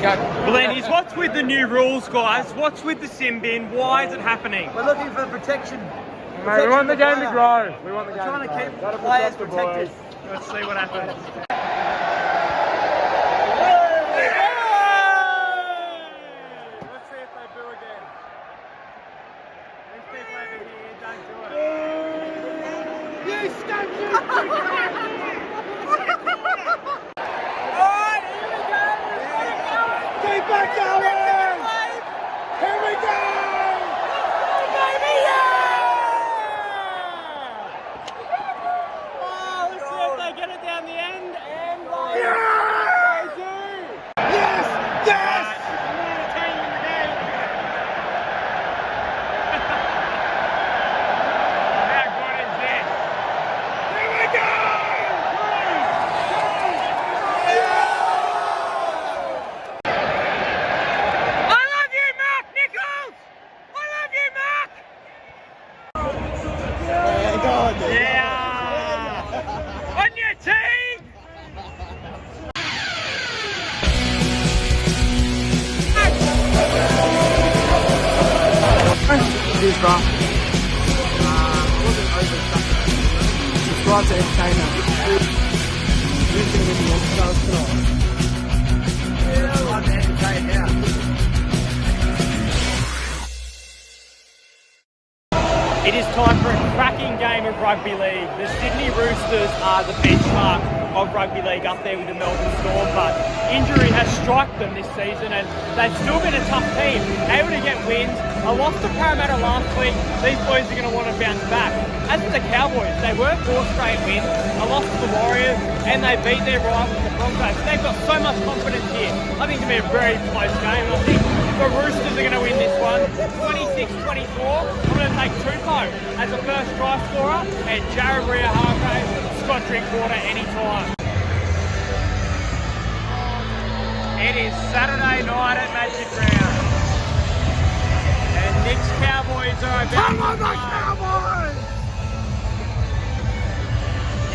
Blennies, what's with the new rules, guys? What's with the sim bin? Why is it happening? We're looking for protection. Mate, we want the game to grow. We want the game to grow. We're trying to keep players protected. Let's see what happens. Let's see if they boo again. These people over here don't do it. You stupid! Alright, here we go! Keep on going! Here we go! Baby, yeah! Oh, let's see if they get it down the end, and they do! Yes! Yes! Cheers, bro. Subscribe to Entertainer. Who's going to win the All-Stars tonight? Yeah, I love to entertain now. It is time for a cracking game of rugby league. The Sydney Roosters are the benchmark of rugby league up there with the Melbourne Storm, but injury has struck them this season and they've still been a tough team, able to get wins. I lost to Parramatta last week. These boys are going to want to bounce back. As for the Cowboys, they were 4 straight wins. I lost to the Warriors and they beat their rivals, the Broncos. They've got so much confidence here. I think it's going to be a very close game. I think the Roosters are going to win this one 26-24. I'm going to take Tupou as a first try scorer and Jared Rea-Hargraves, Scott Drinkwater anytime. It is Saturday night at Magic Round. And Nick's Cowboys are about Come on, the Cowboys!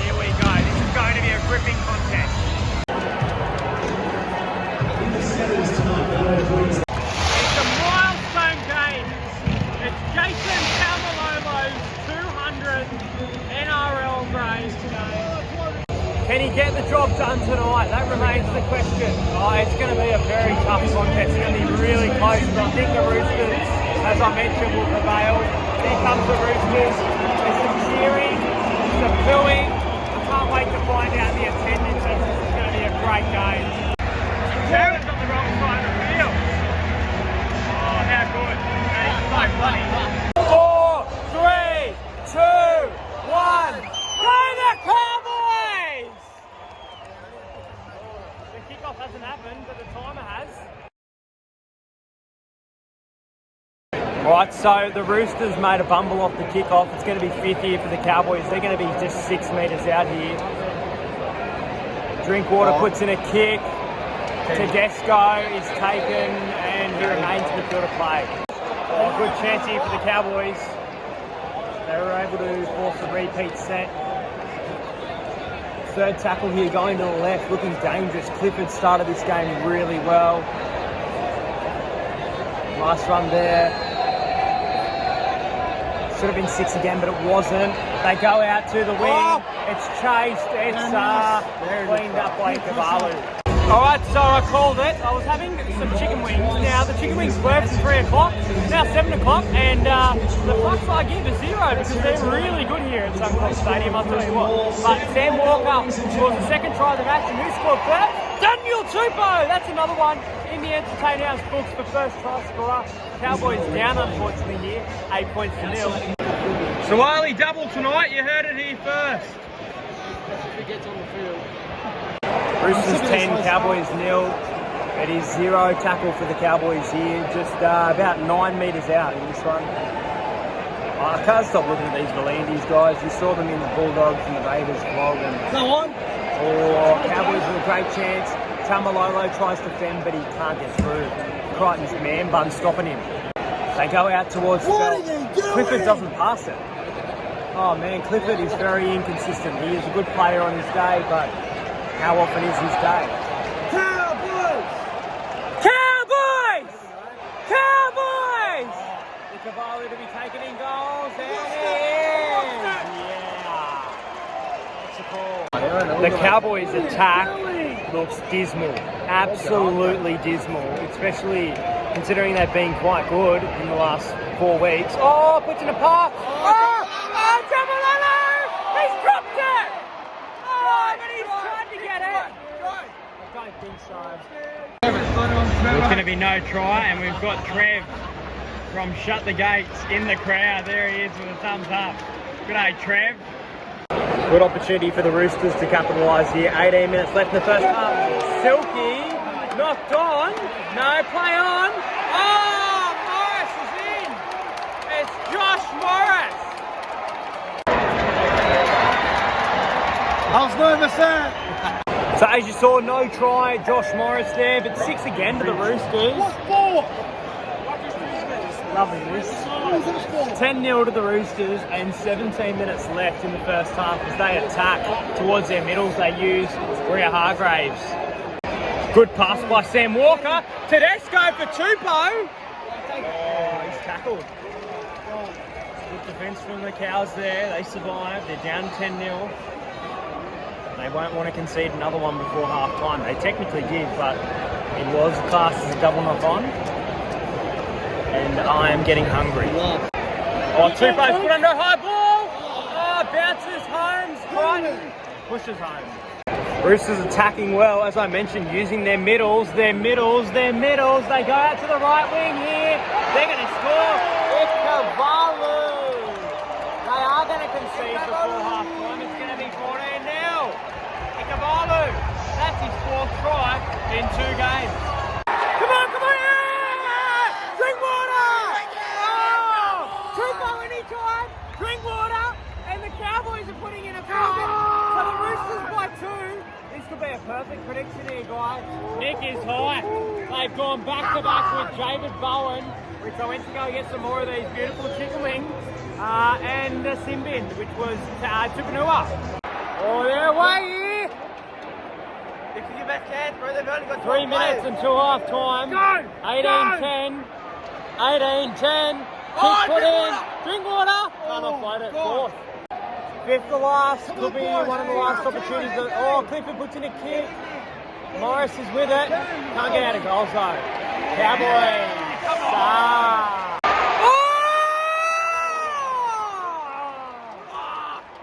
Here we go. This is going to be a gripping contest. It's a milestone game. It's Jason Tamalolo's 200th NRL grade game. Can he get the job done tonight? That remains the question. Oh, it's going to be a very tough contest. It's going to be really close, but I think the Roosters, as I mentioned, will prevail. Here comes the Roosters. There's some cheering, some booing. I can't wait to find out the attendance. This is going to be a great game. Jared's on the wrong side of the field. Oh, how good. That is so funny. 4, 3, 2, 1. Go the Cowboys! The kickoff hasn't happened, but the timer has. Right, so the Roosters made a bumble off the kickoff. It's going to be 5th here for the Cowboys. They're going to be just 6 metres out here. Drinkwater puts in a kick. Tedesco is taken and he remains in the field of play. Oh, good chance here for the Cowboys. They were able to force a repeat set. Third tackle here going to the left, looking dangerous. Clifford started this game really well. Nice run there. Should have been 6 again, but it wasn't. They go out to the wing. It's chased. It's cleaned up by Kavalu. All right, so I called it. I was having some chicken wings. Now, the chicken wings were from 3 o'clock. Now 7 o'clock, and the fucks I give a 0 because they're really good here at Suncorp Stadium, I'll tell you what. But Sam Walker scores the second try of the match, and who scored first? Daniel Tupou! That's another one in the Entertain House books for first try scorer. Cowboys down, unfortunately, here, 8 points to 0. So Wiley double tonight, you heard it here first. If he gets on the field. Roosters 10, Cowboys 0. It is 0 tackle for the Cowboys here, just about 9 metres out in this one. I can't stop looking at these Volandis guys. You saw them in the Bulldogs and the Raiders vlog. Go on! Oh, Cowboys with a great chance. Tamalolo tries to fend, but he can't get through. Crichton's man bun stopping him. They go out towards Felt. Clifford doesn't pass it. Oh man, Clifford is very inconsistent. He is a good player on his day, but how often is his day? Cowboys! Cowboys' attack looks dismal. Absolutely dismal, especially considering they've been quite good in the last 4 weeks. Oh, puts in a pass. Oh, Tamalolo! He's dropped it! Oh, but he's trying to get it. I don't think so. There's going to be no try, and we've got Trev from Shut the Gates in the crowd. There he is with a thumbs up. Good day, Trev. Good opportunity for the Roosters to capitalise here. 18 minutes left in the first half. Silky knocked on. No, play on. Oh, Morris is in. It's Josh Morris. I was nervous there. So as you saw, no try, Josh Morris there, but 6 again to the Roosters. Lovely this. 10-0 to the Roosters and 17 minutes left in the first half as they attack towards their middles. They use Rhea Hargraves. Good pass by Sam Walker. Tedesco for Tupou. Oh, he's tackled. Good defence from the Cows there. They survive. They're down 10-0. They won't want to concede another one before half-time. They technically did, but it was classed as a double knock-on. And I am getting hungry. Oh, Tupou's put under a high ball. Oh, bounces Holmes. Brighton pushes home. Roosters attacking well, as I mentioned, using their middles. They go out to the right wing here. They're going to score. Ikavalu. They are going to concede before half-time. It's going to be 14-0. Ikavalu. That's his 4th try in 2 games. Come on, yeah! Drink water! Oh! Tupou anytime, drink water, and the Cowboys are putting in a fight. So the Roosters by 2. This could be a perfect prediction here, guys. Nick is high. They've gone back-to-back with David Bowen, which I went to go get some more of these beautiful chicken wings, and the Simbin, which was Tupanua. Oh, they're away here. This is your best chance, bro. They've only got 3 minutes until half time. 18-10. 18-10. Kick put in. Drink water. Can't offload it. 4th. 5th to last. Could be one of the last opportunities. Oh, Clifford puts in a kick. Morris is with it. Can't get out of goal zone. Cowboys.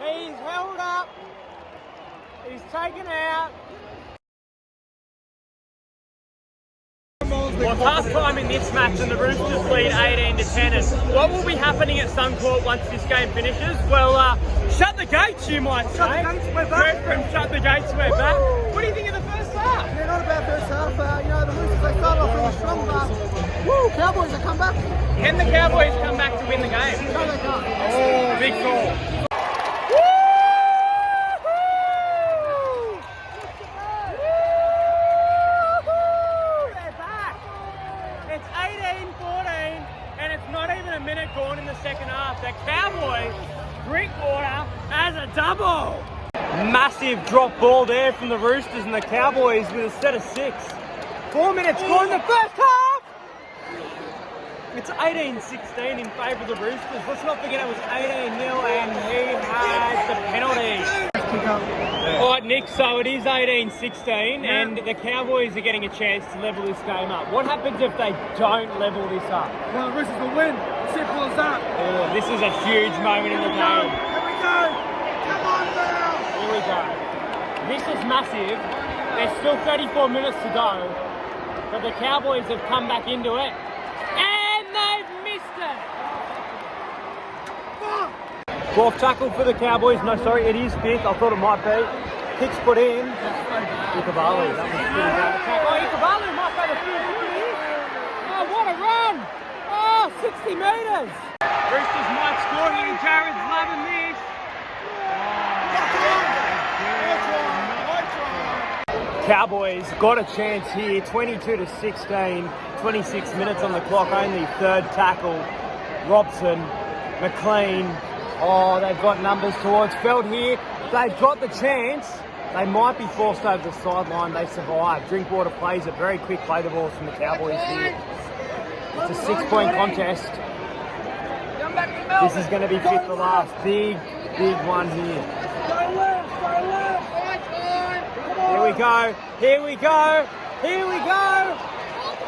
He's held up. He's taken out. Well, half time in this match and the Roosters lead 18-10. And what will be happening at Suncorp once this game finishes? Well, shut the gates, you might say. Shut the gates, we're back. From shut the gates, we're back. What do you think of the first half? Yeah, not a bad first half. The Roosters, they started off really strong, but Cowboys, they come back. Can the Cowboys come back to win the game? No, they can't. Oh, big call. Gone in the second half. The Cowboys drink water as a double. Massive drop ball there from the Roosters and the Cowboys with a set of 6. 4 minutes gone in the first half. It's 18-16 in favour of the Roosters. Let's not forget it was 18-0 and he had the penalty. All right, Nick, so it is 18-16 and the Cowboys are getting a chance to level this game up. What happens if they don't level this up? Well, the Roosters will win. Simple as that. Oh, this is a huge moment in the game. Here we go. Come on now. Here we go. This is massive. There's still 34 minutes to go, but the Cowboys have come back into it and they've missed it. 4th tackle for the Cowboys. No, sorry, it is 5th. I thought it might be. Kicks put in. Ikavalu. That was pretty bad. Oh, Ikavalu might go to 50. Oh, what a run. Oh, 60 metres. Roosters might score here. Jared's loving this. Cowboys got a chance here. 22-16. 26 minutes on the clock. Only 3rd tackle. Robson, McLean. Oh, they've got numbers towards Feld here. They've got the chance. They might be forced over the sideline. They survive. Drinkwater plays it. Very quick play the balls from the Cowboys here. It's a 6-point contest. This is going to be 5th to last. Big one here. Go left. we go. Here we go. Here we go.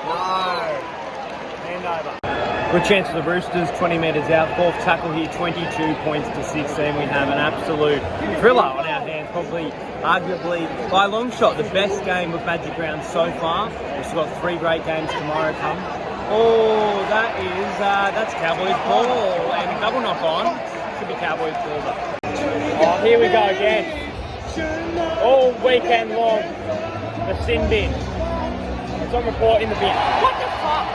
No. Hand over. Good chance for the Roosters, 20 metres out. Fourth tackle here, 22 points to 16. We have an absolute thriller on our hands. Probably, arguably, by a long shot, the best game of Magic Round so far. We've still got 3 great games tomorrow come. Oh, that's Cowboys ball and a double knock on. Should be Cowboys ball, but... Oh, here we go again. All weekend long, the sin bin. It's on report in the bin. What the fuck?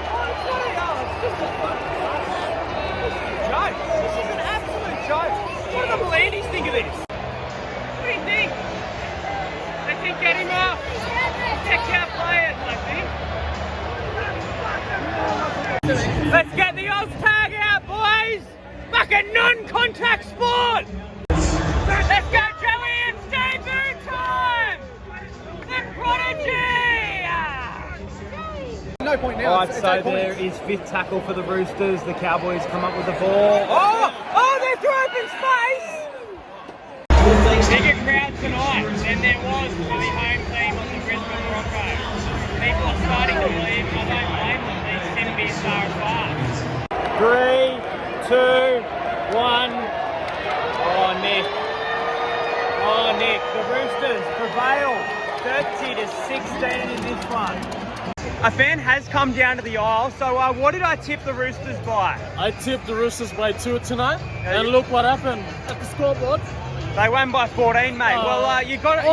Oh, it's not a it's just a fuck. This is a joke. This is an absolute joke. What do the Blandys think of this? What do you think? They think get him off. Check out players, I think. Let's get the Oz tag out, boys! Fucking non-contact sport! Let's go, Joey! It's debut time! The Prodigy! No point now. Alright, so there is 5th tackle for the Roosters. The Cowboys come up with the ball. Oh, they're through open space! Bigger crowd tonight than there was for the home team of the Brisbane Broncos. People are starting to believe, and I don't blame them, these sin bins are fast. 3, 2, 1. Oh, Nick. Oh, Nick. The Roosters prevail 30 to 16 in this one. A fan has come down to the aisle, so what did I tip the Roosters by? I tipped the Roosters by 2 tonight, and look what happened at the scoreboard. They won by 14, mate. Well, you got it.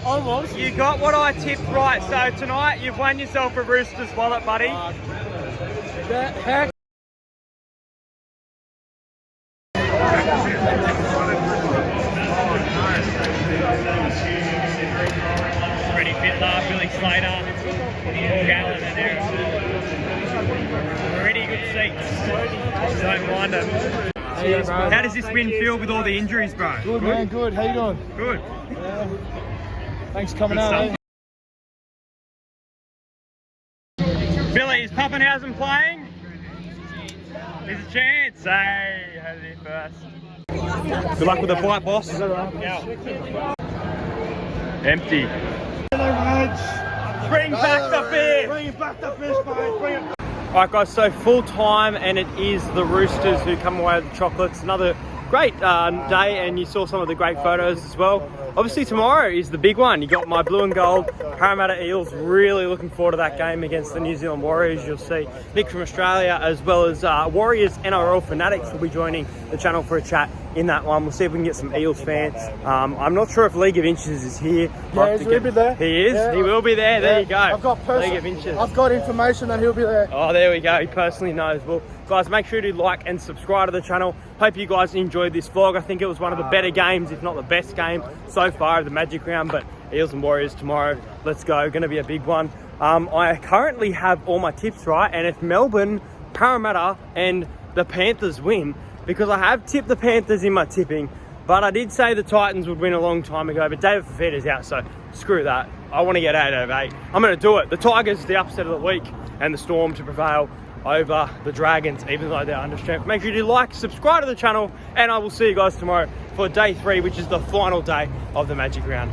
Almost. You got what I tipped right. So tonight, you've won yourself a Roosters wallet, buddy. The heck? Freddie Fittler, Billy Slater, Paul Gallen in there. Pretty good seats. Don't mind them. Cheers, bro. How does this win feel with all the injuries, bro? Good, man. Good. How you doing? Good. Thanks for coming Good out. stuff. Billy, is Pappenhausen playing? There's a chance. Hey, had it in first. Good luck with the fight, boss. Yeah. Empty. Bring back the fish! Bring back the fish, mate. Bring it. Alright guys, so full time, and it is the Roosters who come away with the chocolates. Another great day, and you saw some of the great photos as well. Obviously tomorrow is the big one. You got my blue and gold Parramatta Eels. Really looking forward to that game against the New Zealand Warriors. You'll see Nick from Australia, as well as Warriors NRL fanatics will be joining the channel for a chat in that one. We'll see if we can get some Eels fans. I'm not sure if League of Inches is here. Yeah, he'll be there. He is? Yeah. He will be there. There you go. League of Inches. I've got information that he'll be there. Oh, there we go. He personally knows. Well, guys, make sure to like and subscribe to the channel. Hope you guys enjoyed this vlog. I think it was one of the better games, if not the best game so far of the Magic Round. But Eels and Warriors tomorrow. Let's go. Going to be a big one. I currently have all my tips right. And if Melbourne, Parramatta and the Panthers win, because I have tipped the Panthers in my tipping, but I did say the Titans would win a long time ago, but David Fafita's out, so screw that. I want to get 8 out of 8. I'm going to do it. The Tigers, the upset of the week, and the Storm to prevail over the Dragons, even though they're under strength. Make sure you like, subscribe to the channel, and I will see you guys tomorrow for day 3, which is the final day of the Magic Round.